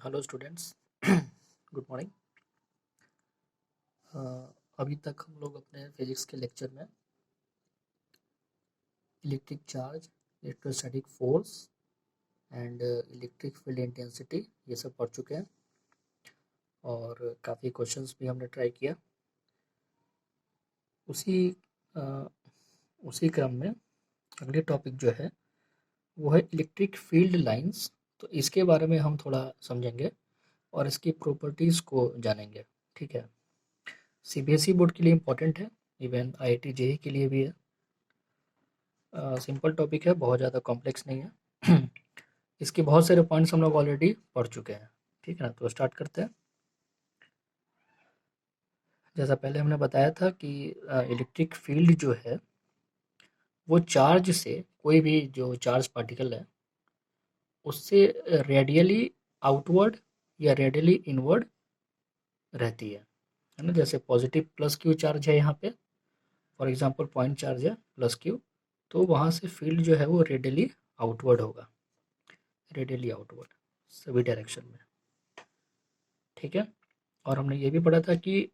Hello students. Good morning. अभी तक हम लोग अपने फिजिक्स के लेक्चर में electric charge, electrostatic force and electric field intensity ये सब पढ़ चुके हैं और काफ़ी क्वेश्चंस भी हमने ट्राई किया। उसी अ, उसी क्रम में अगले टॉपिक जो है वो है इलेक्ट्रिक फील्ड लाइंस। तो इसके बारे में हम थोड़ा समझेंगे और इसकी प्रॉपर्टीज़ को जानेंगे। ठीक है, सीबीएसई बोर्ड के लिए इम्पोर्टेंट है, इवन आईआईटी जेईई के लिए भी है। सिंपल टॉपिक है, बहुत ज़्यादा कॉम्प्लेक्स नहीं है। इसके बहुत सारे पॉइंट्स हम लोग ऑलरेडी पढ़ चुके हैं। ठीक है ना, तो स्टार्ट करते हैं। जैसा पहले हमने बताया था कि इलेक्ट्रिक फील्ड जो है वो चार्ज से, कोई भी जो चार्ज पार्टिकल है उससे रेडियली आउटवर्ड या रेडियली इनवर्ड रहती है ना। जैसे पॉजिटिव प्लस क्यू चार्ज है यहाँ पे, फॉर एग्जांपल पॉइंट चार्ज है प्लस क्यू, तो वहाँ से फील्ड जो है वो रेडियली आउटवर्ड होगा, रेडियली आउटवर्ड सभी डायरेक्शन में। ठीक है, और हमने ये भी पढ़ा था कि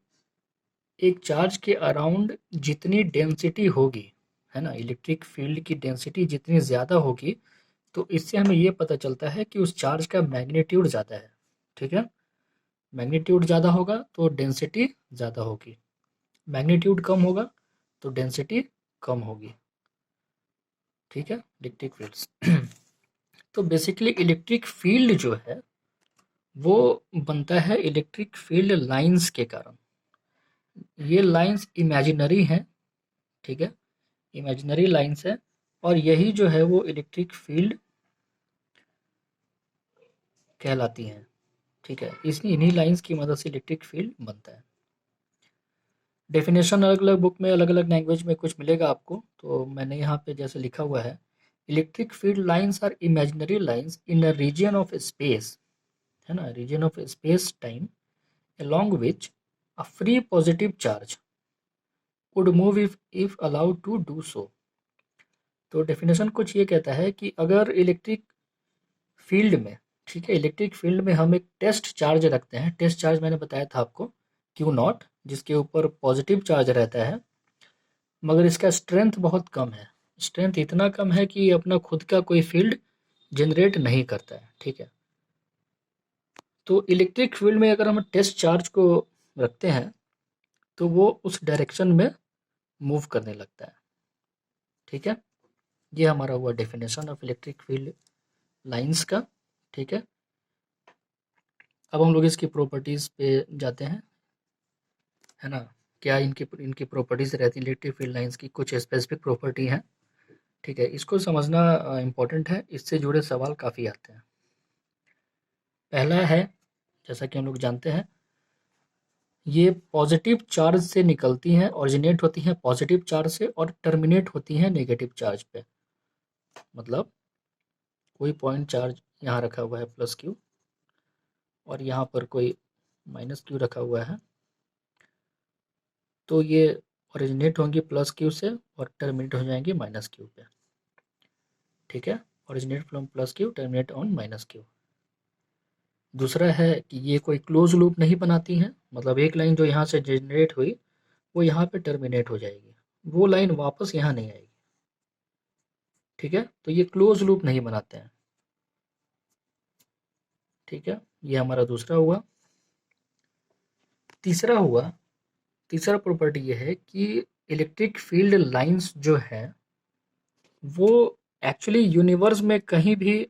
एक चार्ज के अराउंड जितनी डेंसिटी होगी, है ना, इलेक्ट्रिक फील्ड की डेंसिटी जितनी ज़्यादा होगी तो इससे हमें ये पता चलता है कि उस चार्ज का मैग्नीट्यूड ज़्यादा है। ठीक है, मैग्नीट्यूड ज़्यादा होगा तो डेंसिटी ज़्यादा होगी, मैग्नीट्यूड कम होगा तो डेंसिटी कम होगी। ठीक है, इलेक्ट्रिक फील्ड्स। तो बेसिकली इलेक्ट्रिक फील्ड जो है वो बनता है इलेक्ट्रिक फील्ड लाइंस के कारण। ये लाइंस इमेजिनरी हैं, ठीक है, इमेजिनरी लाइंस है, और यही जो है वो इलेक्ट्रिक फील्ड कहलाती हैं। ठीक है, इन्हीं लाइंस की मदद से इलेक्ट्रिक फील्ड बनता है। डेफिनेशन अलग अलग बुक में अलग अलग लैंग्वेज में कुछ मिलेगा आपको, तो मैंने यहाँ पे जैसे लिखा हुआ है, electric field lines are imaginary lines in a region of space, है ना, region of space time along which a free positive charge would move if allowed to do so। तो डेफिनेशन कुछ ये कहता है कि अगर इलेक्ट्रिक फील्ड में, ठीक है, इलेक्ट्रिक फील्ड में हम एक टेस्ट चार्ज रखते हैं, टेस्ट चार्ज मैंने बताया था आपको क्यू नॉट, जिसके ऊपर पॉजिटिव चार्ज रहता है, मगर इसका स्ट्रेंथ बहुत कम है, स्ट्रेंथ इतना कम है कि अपना खुद का कोई फील्ड जनरेट नहीं करता है। ठीक है, तो इलेक्ट्रिक फील्ड में अगर हम टेस्ट चार्ज को रखते हैं तो वो उस डायरेक्शन में मूव करने लगता है। ठीक है, ये हमारा हुआ definition of electric field lines का। ठीक है, अब हम लोग इसकी प्रॉपर्टीज़ पे जाते हैं, है ना। क्या इनकी इनकी प्रॉपर्टीज़ रहती है इलेक्ट्रिक फील्ड लाइंस की, कुछ स्पेसिफिक प्रॉपर्टी हैं। ठीक है, इसको समझना इम्पोर्टेंट है, इससे जुड़े सवाल काफ़ी आते हैं। पहला है, जैसा कि हम लोग जानते हैं, ये पॉजिटिव चार्ज से निकलती हैं, ऑरिजिनेट होती हैं पॉजिटिव चार्ज से और टर्मिनेट होती हैं नेगेटिव चार्ज पे। मतलब कोई पॉइंट चार्ज यहाँ रखा हुआ है प्लस क्यू और यहाँ पर कोई माइनस क्यू रखा हुआ है, तो ये ओरिजिनेट होंगी प्लस क्यू से और टर्मिनेट हो जाएंगी माइनस क्यू पे। ठीक है, originate from plus Q, terminate on minus Q. दूसरा है कि ये कोई क्लोज लूप नहीं बनाती हैं, मतलब एक लाइन जो यहाँ से जनरेट हुई वो यहाँ पे टर्मिनेट हो जाएगी, वो लाइन वापस यहाँ नहीं आएगी। ठीक है, तो ये क्लोज लूप नहीं बनाते हैं। ठीक है, ये हमारा दूसरा हुआ। तीसरा हुआ, तीसरा प्रॉपर्टी ये है कि इलेक्ट्रिक फील्ड लाइंस जो है वो एक्चुअली यूनिवर्स में कहीं भी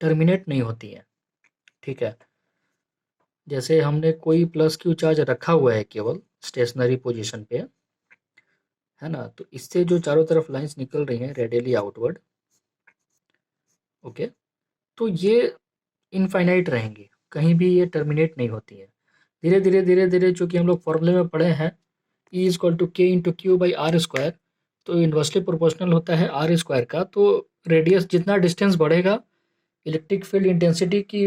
टर्मिनेट नहीं होती है। ठीक है, जैसे हमने कोई प्लस क्यू चार्ज रखा हुआ है केवल स्टेशनरी पोजीशन पे, है ना, तो इससे जो चारों तरफ लाइंस निकल रही हैं रेडियली आउटवर्ड, ओके, तो ये इनफाइनाइट रहेंगी, कहीं भी ये टर्मिनेट नहीं होती है। धीरे धीरे धीरे धीरे, चूंकि हम लोग फॉर्मूले में पढ़े हैं E equal to K into Q by R square, तो इन्वर्सली प्रोपोर्शनल होता है आर स्क्वायर का, तो रेडियस जितना डिस्टेंस बढ़ेगा इलेक्ट्रिक फील्ड इंटेंसिटी की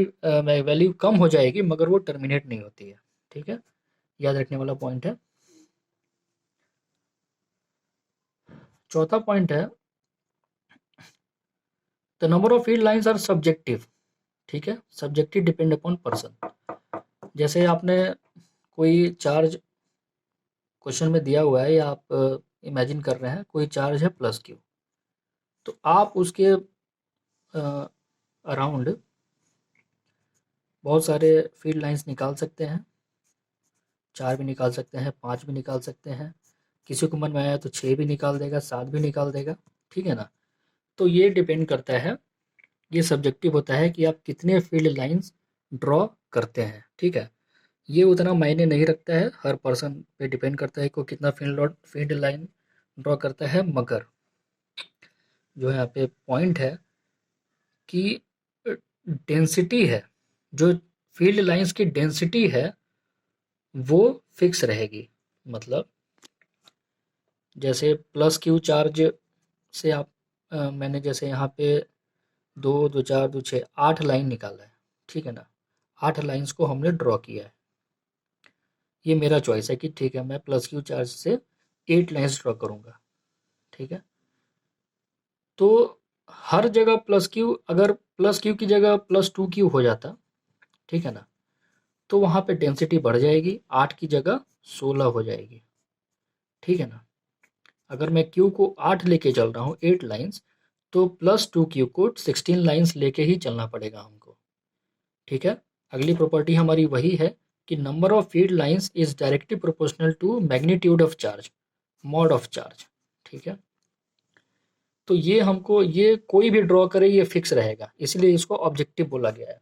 वैल्यू कम हो जाएगी, मगर वो टर्मिनेट नहीं होती है। ठीक है, याद रखने वाला पॉइंट है। चौथा पॉइंट है, the number of field lines are subjective. ठीक है, सब्जेक्टिव डिपेंड अपॉन पर्सन। जैसे आपने कोई चार्ज क्वेश्चन में दिया हुआ है या आप इमेजिन कर रहे हैं कोई चार्ज है प्लस क्यू, तो आप उसके अराउंड बहुत सारे फील्ड लाइंस निकाल सकते हैं, 4 भी निकाल सकते हैं, 5 भी निकाल सकते हैं, किसी को मन में आया तो 6 भी निकाल देगा, 7 भी निकाल देगा, ठीक है ना। तो ये डिपेंड करता है, ये सब्जेक्टिव होता है कि आप कितने फील्ड लाइंस ड्रॉ करते हैं, ठीक है। ये उतना मायने नहीं रखता है, हर पर्सन पे डिपेंड करता है कि वो कितना फील्ड लाइन ड्रॉ करता है, मगर जो यहाँ पे पॉइंट है कि डेंसिटी है, जो फील्ड लाइंस की डेंसिटी है वो फिक्स रहेगी। मतलब जैसे प्लस क्यू चार्ज से आप मैंने जैसे यहाँ पे 2 2 4 2 6 8 लाइन निकाला है, ठीक है ना। 8 लाइंस को हमने ड्रॉ किया है, ये मेरा चॉइस है कि ठीक है मैं प्लस क्यू चार्ज से 8 लाइंस ड्रॉ करूँगा, ठीक है। तो हर जगह प्लस क्यू, अगर प्लस क्यू की जगह प्लस 2 क्यू हो जाता, ठीक है ना, तो वहाँ पे डेंसिटी बढ़ जाएगी, 8 की जगह 16 हो जाएगी, ठीक है ना। अगर मैं क्यू को 8 लेके चल रहा हूँ, 8 लाइंस, तो प्लस 2 क्यू को 16 लाइंस लेके ही चलना पड़ेगा हमको, ठीक है। अगली प्रॉपर्टी हमारी वही है कि number of field lines is directly proportional to magnitude of charge, mod of charge, ठीक है। तो ये हमको, ये कोई भी ड्रॉ करे ये फिक्स रहेगा, इसलिए इसको ऑब्जेक्टिव बोला गया है।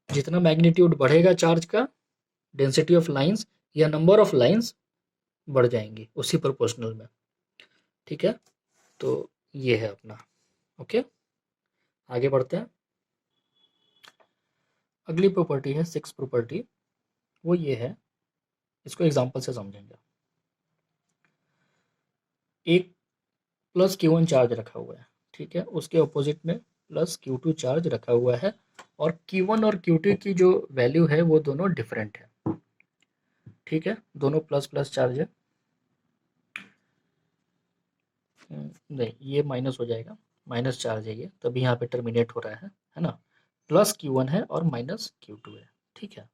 जितना मैग्नीट्यूड बढ़ेगा चार्ज का, डेंसिटी ऑफ लाइंस या नंबर ऑफ लाइंस बढ़ जाएंगी उसी प्रोपोर्शनल में, ठीक है। तो ये है अपना, ओके। आगे बढ़ते हैं। अगली प्रॉपर्टी है 6 प्रॉपर्टी, वो ये है, इसको एग्जांपल से समझेंगे। एक प्लस Q1 चार्ज रखा हुआ है, ठीक है, उसके अपोजिट में प्लस Q2 चार्ज रखा हुआ है, और Q1 और Q2 की जो वैल्यू है वो दोनों डिफरेंट है, ठीक है, दोनों प्लस प्लस चार्ज है। नहीं, ये माइनस हो जाएगा, माइनस चार्ज है ये, तभी यहाँ पे टर्मिनेट हो रहा है ना। प्लस Q1 है और माइनस Q2 है, ठीक है।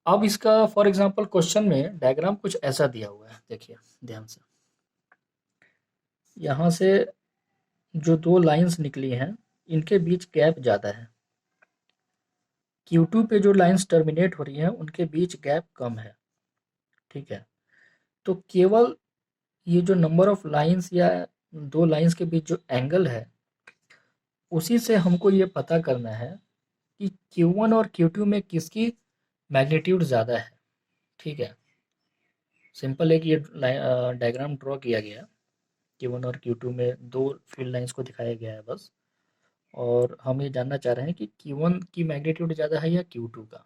अब इसका फॉर एग्जांपल क्वेश्चन में डायग्राम कुछ ऐसा दिया हुआ है, देखिए ध्यान से। यहाँ से जो 2 लाइंस निकली हैं, इनके बीच गैप ज़्यादा है। Q2 पे जो लाइंस टर्मिनेट हो रही हैं, उनके बीच गैप कम है, ठीक है। तो केवल ये जो नंबर ऑफ लाइंस या 2 लाइंस के बीच जो एंगल है, उसी से हमको ये पता करना है कि Q1 और Q2 में किसकी मैग्नीट्यूड ज़्यादा है, ठीक है। सिंपल है कि ये डायग्राम ड्रॉ किया गया, Q1 और Q2 में 2 फील्ड लाइंस को दिखाया गया है बस, और हम ये जानना चाह रहे हैं कि Q1 की मैग्नीट्यूड ज़्यादा है या Q2 का।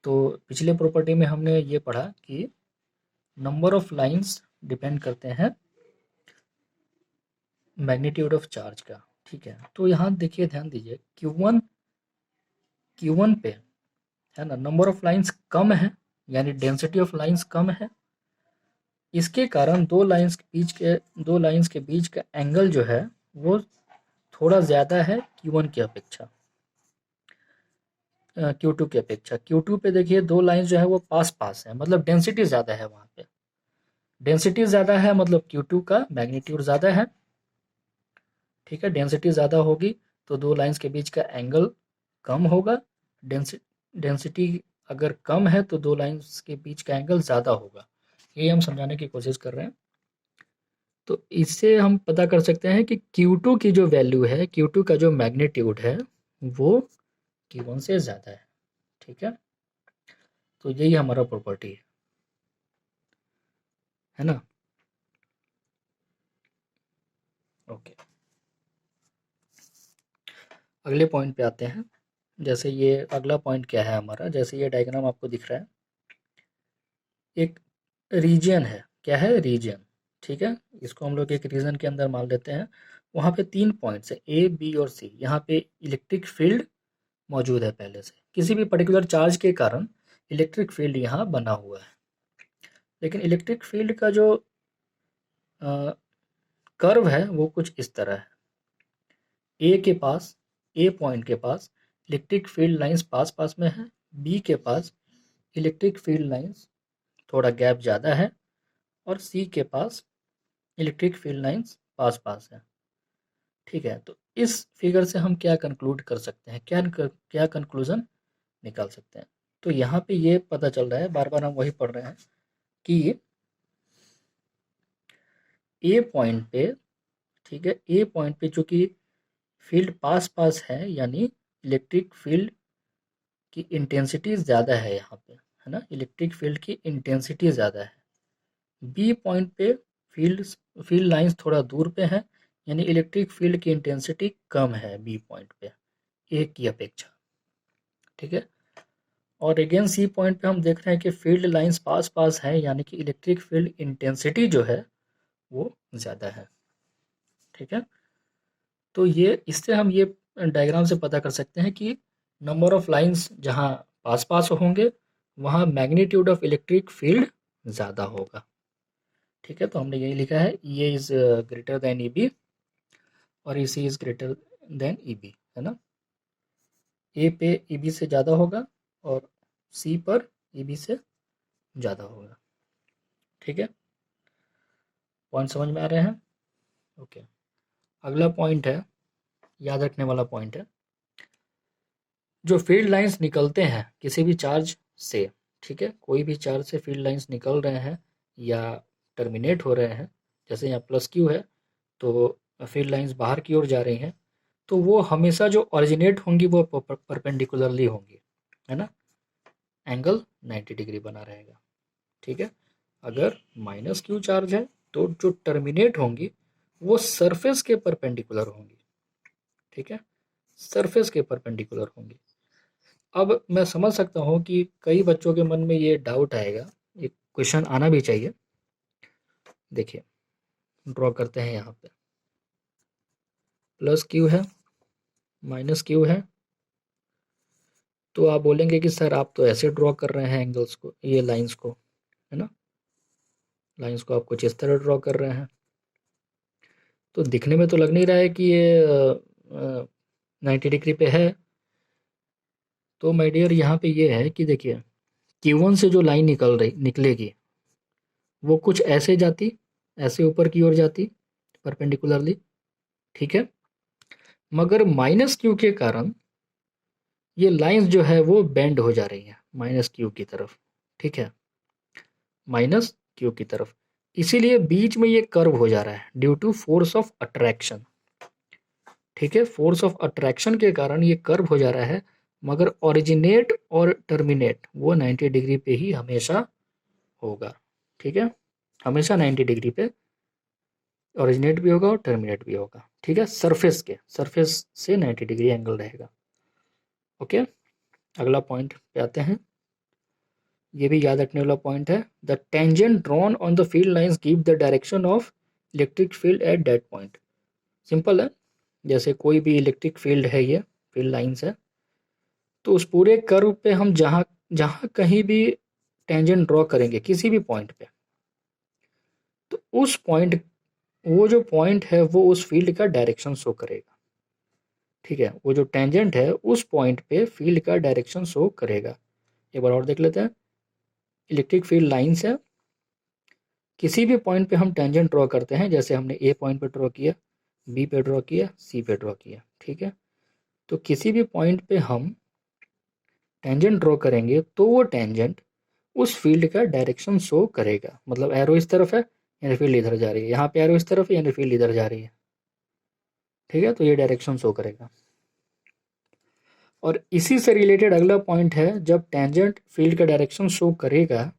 तो पिछले प्रॉपर्टी में हमने ये पढ़ा कि नंबर ऑफ लाइंस डिपेंड करते हैं मैग्नीट्यूड ऑफ चार्ज का, ठीक है। तो यहाँ देखिए, ध्यान दीजिए, Q1 पे है ना, नंबर ऑफ लाइंस कम है, यानी डेंसिटी ऑफ लाइंस कम है। इसके कारण दो लाइंस के बीच का एंगल जो है वो थोड़ा ज़्यादा है Q1 की अपेक्षा, Q2 की अपेक्षा। Q2 पे देखिए 2 लाइंस जो है वो पास पास है, मतलब डेंसिटी ज़्यादा है वहाँ पे। डेंसिटी ज़्यादा है मतलब Q2 का मैग्नीट्यूड ज़्यादा है, ठीक है। डेंसिटी ज़्यादा होगी तो 2 लाइंस के बीच का एंगल कम होगा। डेंसिटी अगर कम है तो 2 लाइंस के बीच का एंगल ज़्यादा होगा। ये हम समझाने की कोशिश कर रहे हैं। तो इससे हम पता कर सकते हैं कि Q2 की जो वैल्यू है, Q2 का जो मैग्नीट्यूड है वो Q1 से ज़्यादा है, ठीक है। तो यही हमारा प्रॉपर्टी है ना। ओके, अगले पॉइंट पे आते हैं। जैसे ये अगला पॉइंट क्या है हमारा, जैसे ये डायग्राम आपको दिख रहा है, एक रीजन है, क्या है, रीजन, ठीक है। इसको हम लोग एक रीजन के अंदर मान लेते हैं। वहाँ पे 3 पॉइंट्स है, ए बी और सी। यहाँ पे इलेक्ट्रिक फील्ड मौजूद है पहले से, किसी भी पर्टिकुलर चार्ज के कारण इलेक्ट्रिक फील्ड यहाँ बना हुआ है। लेकिन इलेक्ट्रिक फील्ड का जो कर्व है वो कुछ इस तरह है, ए के पास, ए पॉइंट के पास इलेक्ट्रिक फील्ड लाइंस पास पास में है, बी के पास इलेक्ट्रिक फील्ड लाइंस थोड़ा गैप ज़्यादा है, और सी के पास इलेक्ट्रिक फील्ड लाइंस पास पास है। ठीक है, तो इस फिगर से हम क्या कंक्लूड कर सकते हैं, क्या कंक्लूजन निकाल सकते हैं? तो यहाँ पे ये पता चल रहा है, बार बार हम वही पढ़ रहे हैं कि ए पॉइंट पे, ठीक है, ए पॉइंट पे चूंकि फील्ड पास पास है, यानी इलेक्ट्रिक फील्ड की इंटेंसिटी ज़्यादा है यहाँ पे, है ना, इलेक्ट्रिक फील्ड की इंटेंसिटी ज़्यादा है। बी पॉइंट पे फील्ड फील्ड लाइंस थोड़ा दूर पे है, यानी इलेक्ट्रिक फील्ड की इंटेंसिटी कम है बी पॉइंट पे ए की अपेक्षा। ठीक है, और अगेन सी पॉइंट पे हम देख रहे हैं कि फील्ड लाइंस पास पास है, यानी कि इलेक्ट्रिक फील्ड इंटेंसिटी जो है वो ज़्यादा है। ठीक है, तो ये इससे हम ये डायग्राम से पता कर सकते हैं कि नंबर ऑफ लाइंस जहाँ पास पास होंगे वहाँ मैग्नीट्यूड ऑफ इलेक्ट्रिक फील्ड ज़्यादा होगा। ठीक है, तो हमने यही लिखा है, ये is greater than E B और E C is greater than E B, है ना। ए पे ई बी से ज़्यादा होगा और सी पर ई बी से ज़्यादा होगा। ठीक है, पॉइंट समझ में आ रहे हैं? ओके, अगला पॉइंट है, याद रखने वाला पॉइंट है, जो फील्ड लाइंस निकलते हैं किसी भी चार्ज से, ठीक है, कोई भी चार्ज से फील्ड लाइंस निकल रहे हैं या टर्मिनेट हो रहे हैं, जैसे यहाँ प्लस क्यू है तो फील्ड लाइंस बाहर की ओर जा रही हैं, तो वो हमेशा जो ओरिजिनेट होंगी वो परपेंडिकुलरली होंगी, है ना, एंगल 90 डिग्री बना रहेगा। ठीक है, अगर माइनस क्यू चार्ज है तो जो टर्मिनेट होंगी वो सरफेस के परपेंडिकुलर होंगी। ठीक है, सरफेस के परपेंडिकुलर होंगी। अब मैं समझ सकता हूँ कि कई बच्चों के मन में ये डाउट आएगा, ये क्वेश्चन आना भी चाहिए। देखिए, ड्रॉ करते हैं, यहाँ पे प्लस क्यू है, माइनस क्यू है, तो आप बोलेंगे कि सर आप तो ऐसे ड्रॉ कर रहे हैं एंगल्स को, ये लाइंस को, है ना, लाइंस को आप कुछ इस तरह ड्रॉ कर रहे हैं, तो दिखने में तो लग नहीं रहा है कि ये 90 डिग्री पे है। तो माय डियर, यहाँ पे ये है कि देखिए, Q1 से जो लाइन निकलेगी वो कुछ ऐसे जाती, ऐसे ऊपर की ओर जाती परपेंडिकुलरली। ठीक है, मगर माइनस क्यू के कारण ये लाइंस जो है वो बेंड हो जा रही हैं माइनस क्यू की तरफ। ठीक है, माइनस क्यू की तरफ, इसीलिए बीच में ये कर्व हो जा रहा है due to force of attraction. ठीक है, फोर्स ऑफ अट्रैक्शन के कारण ये कर्व हो जा रहा है, मगर ओरिजिनेट और टर्मिनेट वो 90 डिग्री पे ही हमेशा होगा। ठीक है, हमेशा 90 डिग्री पे ओरिजिनेट भी होगा और टर्मिनेट भी होगा। ठीक है, सरफेस से 90 डिग्री एंगल रहेगा। ओके, अगला पॉइंट पे आते हैं, ये भी याद रखने वाला पॉइंट है, the tangent drawn on the field lines give the direction of electric field at that point. Simple है, जैसे कोई भी इलेक्ट्रिक फील्ड है, ये फील्ड लाइंस है, तो उस पूरे कर्व पे हम जहाँ जहाँ कहीं भी टेंजेंट ड्रॉ करेंगे किसी भी पॉइंट पे, तो उस पॉइंट, वो जो पॉइंट है वो उस फील्ड का डायरेक्शन शो करेगा। ठीक है, वो जो टेंजेंट है उस पॉइंट पे फील्ड का डायरेक्शन शो करेगा। एक बार और देख लेते हैं, इलेक्ट्रिक फील्ड लाइंस है, किसी भी पॉइंट पे हम टेंजेंट ड्रॉ करते हैं, जैसे हमने ए पॉइंट पे ड्रॉ किया, बी पे ड्रॉ किया, सी पे ड्रॉ किया। ठीक है, तो किसी भी पॉइंट पे हम टेंजेंट ड्रॉ करेंगे तो वो टेंजेंट उस फील्ड का डायरेक्शन शो करेगा, मतलब एरो इस तरफ है यानी फील्ड इधर जा रही है, यहाँ पे एरो इस तरफ है यानी फील्ड इधर जा रही है। ठीक है, तो ये डायरेक्शन शो करेगा। और इसी से रिलेटेड अगला पॉइंट है, जब टेंजेंट फील्ड का डायरेक्शन शो करेगा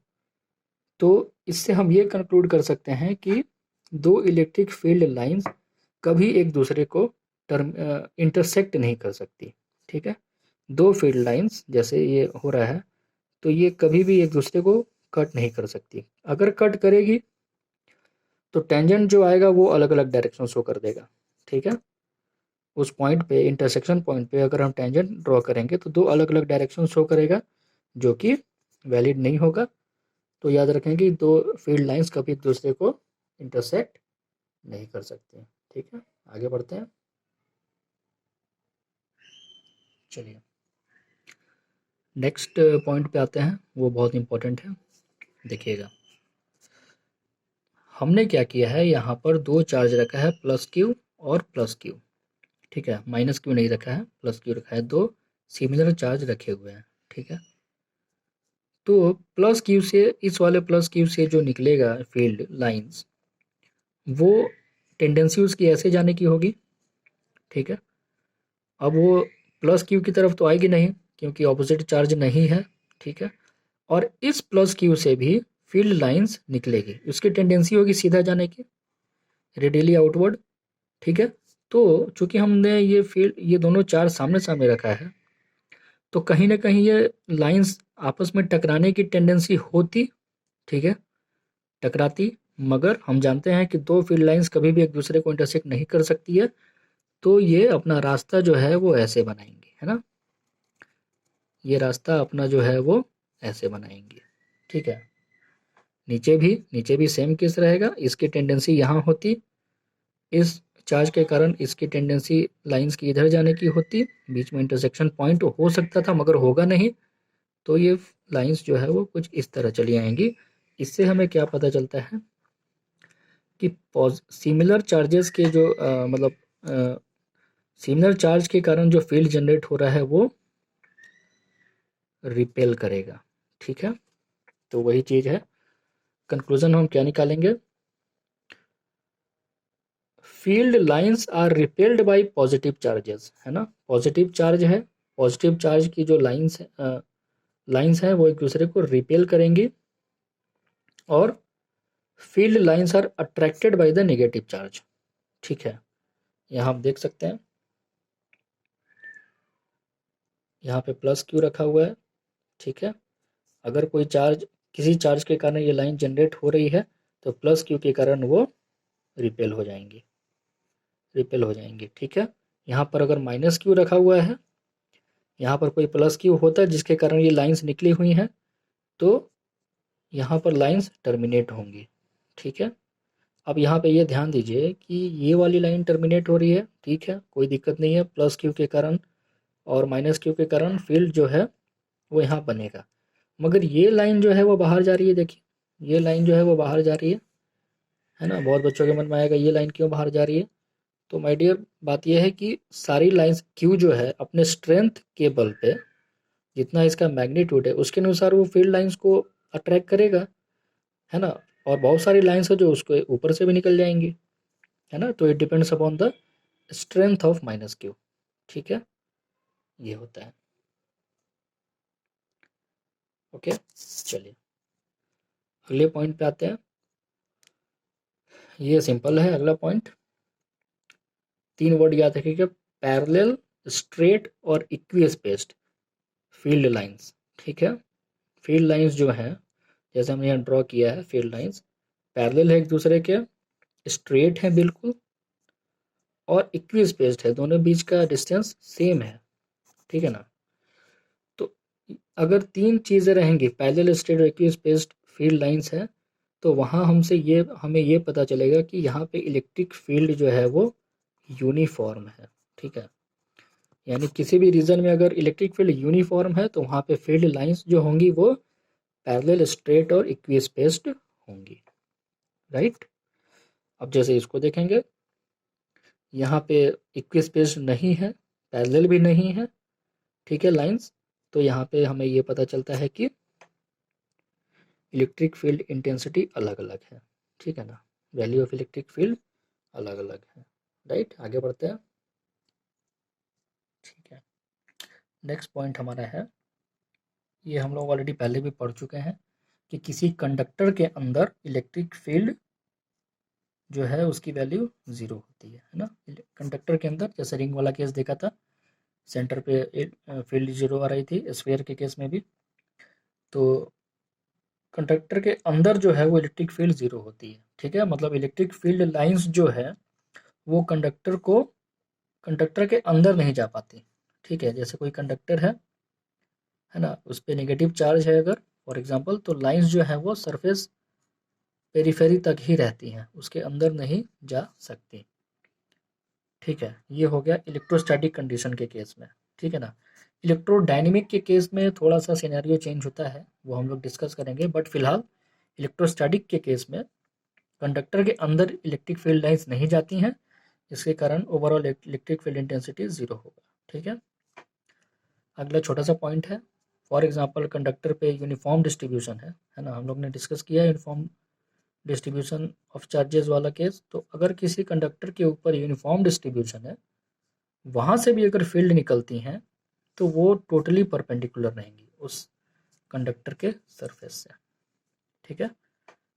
तो इससे हम ये कंक्लूड कर सकते हैं कि दो इलेक्ट्रिक फील्ड लाइंस कभी एक दूसरे को इंटरसेक्ट नहीं कर सकती। ठीक है, दो फील्ड लाइंस जैसे ये हो रहा है, तो ये कभी भी एक दूसरे को कट नहीं कर सकती। अगर कट करेगी तो टेंजेंट जो आएगा वो अलग अलग डायरेक्शन शो कर देगा। ठीक है, उस पॉइंट पे, इंटरसेक्शन पॉइंट पे अगर हम टेंजेंट ड्रॉ करेंगे तो दो अलग अलग डायरेक्शन शो करेगा, जो कि वैलिड नहीं होगा। तो याद रखें कि दो फील्ड लाइंस कभी एक दूसरे को इंटरसेक्ट नहीं कर सकते। ठीक है, आगे बढ़ते हैं। चलिए नेक्स्ट पॉइंट पे आते हैं, वो बहुत इंपॉर्टेंट है, देखिएगा। हमने क्या किया है, यहाँ पर दो चार्ज रखा है, प्लस क्यू और प्लस क्यू, ठीक है, माइनस क्यू नहीं रखा है, प्लस क्यू रखा है, दो सिमिलर चार्ज रखे हुए हैं, ठीक है। तो प्लस क्यू से, इस वाले प्लस क्यू से जो निकलेगा फील्ड लाइंस, वो टेंडेंसी उसकी ऐसे जाने की होगी, ठीक है। अब वो प्लस क्यू की तरफ तो आएगी नहीं, क्योंकि ऑपोजिट चार्ज नहीं है, ठीक है। और इस प्लस क्यू से भी फील्ड लाइंस निकलेगी, उसकी टेंडेंसी होगी सीधा जाने की, रेडियली आउटवर्ड, ठीक है। तो चूंकि हमने ये फील्ड, ये दोनों चार्ज सामने सामने रखा है, तो कहीं ना कहीं ये लाइंस आपस में टकराने की टेंडेंसी होती, ठीक है, टकराती। मगर हम जानते हैं कि दो फील्ड लाइंस कभी भी एक दूसरे को इंटरसेक्ट नहीं कर सकती है, तो ये अपना रास्ता जो है वो ऐसे बनाएंगे, है ना, ये रास्ता अपना जो है वो ऐसे बनाएंगे, ठीक है। नीचे भी सेम केस रहेगा, इसकी टेंडेंसी यहाँ होती, इस चार्ज के कारण इसकी टेंडेंसी लाइंस की इधर जाने की होती, बीच में इंटरसेक्शन पॉइंट हो सकता था मगर होगा नहीं, तो ये लाइंस जो है वो कुछ इस तरह चली आएंगी। इससे हमें क्या पता चलता है कि सिमिलर चार्जेस के जो मतलब सिमिलर चार्ज के कारण जो फील्ड जनरेट हो रहा है वो रिपेल करेगा, ठीक है। तो वही चीज़ है, कंक्लूजन हम क्या निकालेंगे, field lines are repelled by positive charges, है ना, पॉजिटिव चार्ज है, पॉजिटिव चार्ज की जो लाइंस है वो एक दूसरे को रिपेल करेंगी, और field lines are attracted by the negative charge, ठीक है। यहाँ आप देख सकते हैं, यहाँ पे प्लस क्यू रखा हुआ है, ठीक है। अगर कोई चार्ज, किसी चार्ज के कारण ये लाइन जनरेट हो रही है, तो प्लस क्यू के कारण वो रिपेल हो जाएंगी, ठीक है। यहाँ पर अगर माइनस क्यू रखा हुआ है, यहाँ पर कोई प्लस क्यू होता है जिसके कारण ये लाइंस निकली हुई हैं, तो यहाँ पर लाइंस टर्मिनेट होंगी, ठीक है। अब यहाँ पे ये ध्यान दीजिए कि ये वाली लाइन टर्मिनेट हो रही है, ठीक है, कोई दिक्कत नहीं है, प्लस क्यू के कारण और माइनस क्यू के कारण फील्ड जो है वो यहाँ बनेगा। मगर ये लाइन जो है वो बाहर जा रही है, देखिए ये लाइन जो है वो बाहर जा रही है ना। बहुत बच्चों के मन में आएगा ये लाइन क्यों बाहर जा रही है, तो माय डियर बात यह है कि सारी लाइंस क्यू जो है अपने स्ट्रेंथ के बल पे, जितना इसका मैग्नीट्यूड है उसके अनुसार वो फील्ड लाइंस को अट्रैक्ट करेगा, है ना। और बहुत सारी लाइंस है जो उसको ऊपर से भी निकल जाएंगी, है ना। तो it depends upon the strength of minus Q, ठीक है, ये होता है। ओके, चलिए अगले पॉइंट पे आते हैं। ये सिंपल है अगला पॉइंट, 3 वर्ड याद रखिएगा, पैरेलल, स्ट्रेट और इक्विस्पेस्ड फील्ड लाइंस, ठीक है। फील्ड लाइंस जो है, जैसे हमने यहाँ ड्रॉ किया है, फील्ड लाइंस पैरेलल है एक दूसरे के, स्ट्रेट है बिल्कुल, और इक्विस्पेस्ड है, दोनों बीच का डिस्टेंस सेम है, ठीक है ना। तो अगर 3 चीज़ें रहेंगी, पैरेलल, स्ट्रेट और इक्विस्पेस्ड फील्ड लाइंस है, तो वहाँ हमें ये पता चलेगा कि यहाँ पे इलेक्ट्रिक फील्ड जो है वो यूनिफॉर्म है, ठीक है। यानी किसी भी रीजन में अगर इलेक्ट्रिक फील्ड यूनिफॉर्म है, तो वहाँ पे फील्ड लाइंस जो होंगी वो पैरेलल, स्ट्रेट और इक्विस्पेस्ड होंगी, राइट। अब जैसे इसको देखेंगे, यहाँ पे इक्विस्पेस्ड नहीं है, पैरेलल भी नहीं है, ठीक है, लाइंस। तो यहाँ पे हमें ये पता चलता है कि इलेक्ट्रिक फील्ड इंटेंसिटी अलग अलग है, ठीक है ना, वैल्यू ऑफ इलेक्ट्रिक फील्ड अलग अलग है, राइट। आगे बढ़ते हैं, ठीक है। नेक्स्ट पॉइंट हमारा है, ये हम लोग ऑलरेडी पहले भी पढ़ चुके हैं, कि किसी कंडक्टर के अंदर इलेक्ट्रिक फील्ड जो है उसकी वैल्यू 0 होती है ना। कंडक्टर के अंदर, जैसे रिंग वाला केस देखा था, सेंटर पे फील्ड 0 आ रही थी, स्फीयर के केस में भी, तो कंडक्टर के अंदर जो है वो इलेक्ट्रिक फील्ड 0 होती है, ठीक है। मतलब इलेक्ट्रिक फील्ड लाइंस जो है वो कंडक्टर के अंदर नहीं जा पाती, ठीक है। जैसे कोई कंडक्टर है ना, उस पर नेगेटिव चार्ज है अगर, फॉर एग्जांपल, तो लाइंस जो है वो सरफेस पेरिफेरी तक ही रहती हैं, उसके अंदर नहीं जा सकती, ठीक है। ये हो गया इलेक्ट्रोस्टैटिक कंडीशन के केस में, ठीक है ना। इलेक्ट्रोडायनेमिक के केस में थोड़ा सा सिनेरियो चेंज होता है, वो हम लोग डिस्कस करेंगे, बट फिलहाल इलेक्ट्रोस्टैटिक के केस में कंडक्टर के अंदर इलेक्ट्रिक फील्ड लाइंस नहीं जाती हैं, जिसके कारण ओवरऑल इलेक्ट्रिक फील्ड इंटेंसिटी 0 होगा। ठीक है, अगला छोटा सा पॉइंट है, फॉर एग्जांपल कंडक्टर पे यूनिफॉर्म डिस्ट्रीब्यूशन है ना, हम लोग ने डिस्कस किया यूनिफॉर्म डिस्ट्रीब्यूशन ऑफ चार्जेस वाला केस। तो अगर किसी कंडक्टर के ऊपर यूनिफॉर्म डिस्ट्रीब्यूशन है, वहाँ से भी अगर फील्ड निकलती हैं तो वो टोटली परपेंडिकुलर रहेंगी उस कंडक्टर के सरफेस से। ठीक है,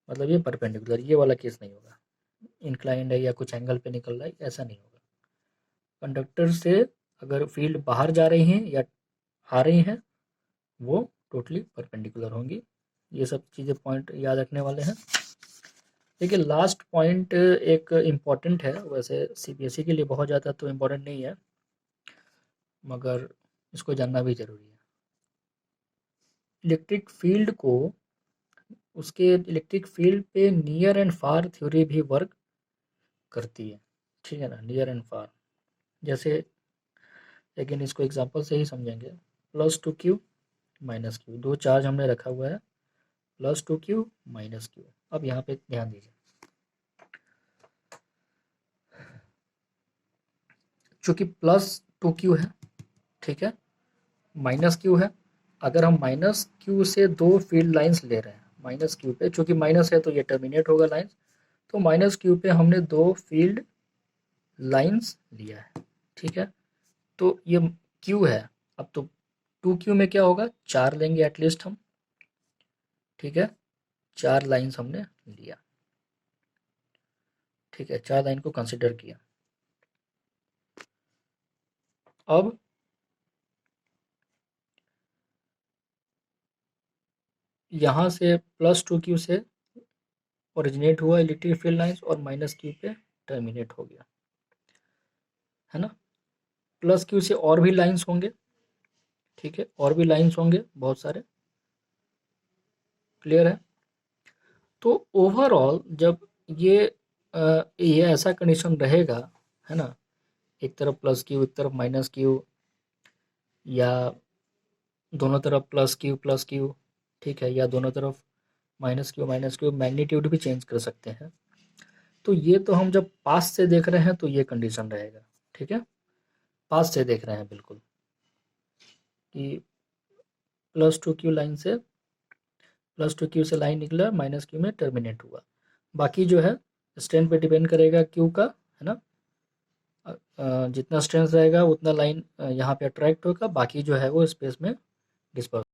मतलब ये परपेंडिकुलर, ये वाला केस नहीं होगा, इंक्लाइंड है या कुछ एंगल पे निकल रहा है, ऐसा नहीं होगा। कंडक्टर से अगर फील्ड बाहर जा रही हैं या आ रही हैं, वो टोटली परपेंडिकुलर होंगी। ये सब चीज़ें पॉइंट याद रखने वाले हैं। देखिए लास्ट पॉइंट एक इम्पॉर्टेंट है, वैसे सीबीएसई के लिए बहुत ज़्यादा तो इम्पोर्टेंट नहीं है, मगर इसको जानना भी ज़रूरी है। इलेक्ट्रिक फील्ड को, उसके इलेक्ट्रिक फील्ड पे नियर एंड फार थ्योरी भी वर्क करती है। ठीक है ना, नियर एंड फार, जैसे लेकिन इसको एग्जांपल से ही समझेंगे। +2q -q, दो चार्ज हमने रखा हुआ है, +2q -q। अब यहाँ पे ध्यान दीजिए, चूंकि +2q है, ठीक है, -q है, अगर हम -q से दो फील्ड लाइंस ले रहे हैं, -q पे, चूंकि माइनस है तो ये टर्मिनेट होगा लाइंस, तो -q पे हमने दो फील्ड लाइंस लिया है। ठीक है, तो ये q है, अब तो 2q में क्या होगा, 4 लेंगे एटलीस्ट हम। ठीक है, 4 लाइंस हमने लिया। ठीक है, 4 लाइन को कंसिडर किया। अब यहाँ से +2q से ओरिजिनेट हुआ इलेक्ट्रिक फील्ड लाइंस और -q पे टर्मिनेट हो गया, है ना। +q से और भी लाइंस होंगे, ठीक है, और भी लाइंस होंगे बहुत सारे, क्लियर है। तो ओवरऑल जब ये ये ऐसा कंडीशन रहेगा, है ना, एक तरफ +q एक तरफ -q, या दोनों तरफ +q, ठीक है, या दोनों तरफ -q, मैग्नीट्यूड भी चेंज कर सकते हैं। तो ये तो हम जब पास से देख रहे हैं तो ये कंडीशन रहेगा। ठीक है, पास से देख रहे हैं बिल्कुल कि +2q लाइन से, +2q से लाइन निकला, -q में टर्मिनेट हुआ। बाकी जो है स्ट्रेंथ पे डिपेंड करेगा q का, है ना, जितना स्ट्रेंथ रहेगा उतना लाइन यहाँ पे अट्रैक्ट होगा, बाकी जो है वो स्पेस में डिस्पर्स